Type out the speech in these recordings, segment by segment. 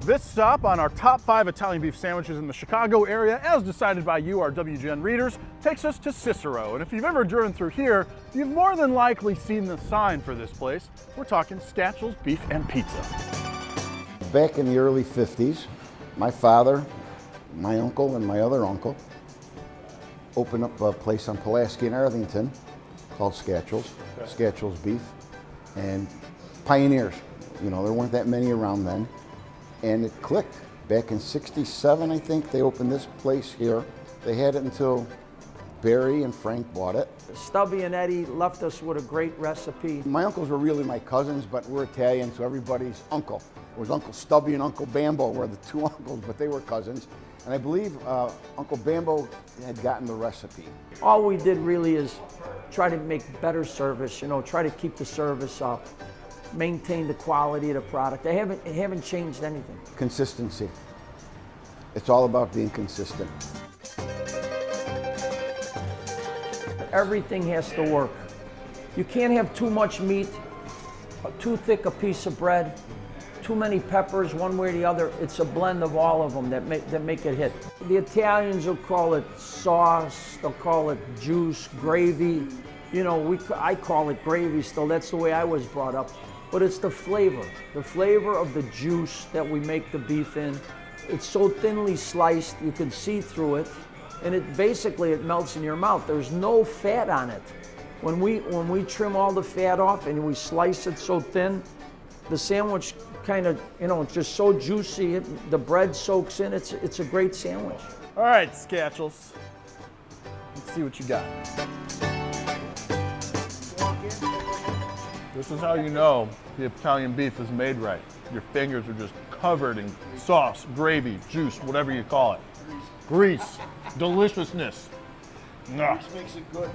This stop on our top 5 Italian beef sandwiches in the Chicago area, as decided by you, our WGN readers, takes us to Cicero. And if you've ever driven through here, you've more than likely seen the sign for this place. We're talking Scatchell's Beef and Pizza. Back in the early 50s, my father, my uncle, and my other uncle opened up a place on Pulaski and Arlington called Scatchell's, Scatchell's Beef, and pioneers. You know, there weren't that many around then. And it clicked. Back in '67, I think, they opened this place here. They had it until Barry and Frank bought it. Stubby and Eddie left us with a great recipe. My uncles were really my cousins, but we're Italian, so everybody's uncle. It was Uncle Stubby and Uncle Bambo were the two uncles, but they were cousins. And I believe Uncle Bambo had gotten the recipe. All we did really is try to make better service, you know, try to keep the service up, maintain the quality of the product. They haven't changed anything. Consistency. It's all about being consistent. Everything has to work. You can't have too much meat, too thick a piece of bread, too many peppers one way or the other. It's a blend of all of them that make it hit. The Italians will call it sauce, they'll call it juice, gravy. You know, I call it gravy still. That's the way I was brought up. But it's the flavor of the juice that we make the beef in. It's so thinly sliced, you can see through it, and it basically melts in your mouth. There's no fat on it. When we trim all the fat off and we slice it so thin, the sandwich kind of, you know, it's just so juicy. The bread soaks in. It's a great sandwich. All right, Scatchell's. Let's see what you got. This is how you know the Italian beef is made right. Your fingers are just covered in sauce, gravy, juice, whatever you call it. Grease, deliciousness. Grease makes it good.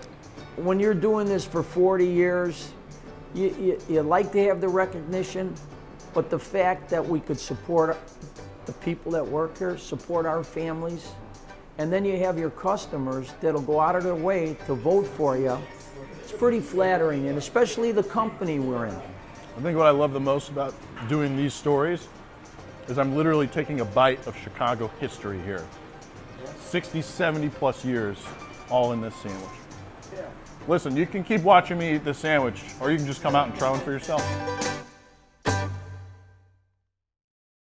When you're doing this for 40 years, you like to have the recognition, but the fact that we could support the people that work here, support our families, and then you have your customers that'll go out of their way to vote for you, it's pretty flattering, and especially the company we're in. I think what I love the most about doing these stories is I'm literally taking a bite of Chicago history here. 60, 70 plus years all in this sandwich. Listen, you can keep watching me eat this sandwich, or you can just come out and try one for yourself.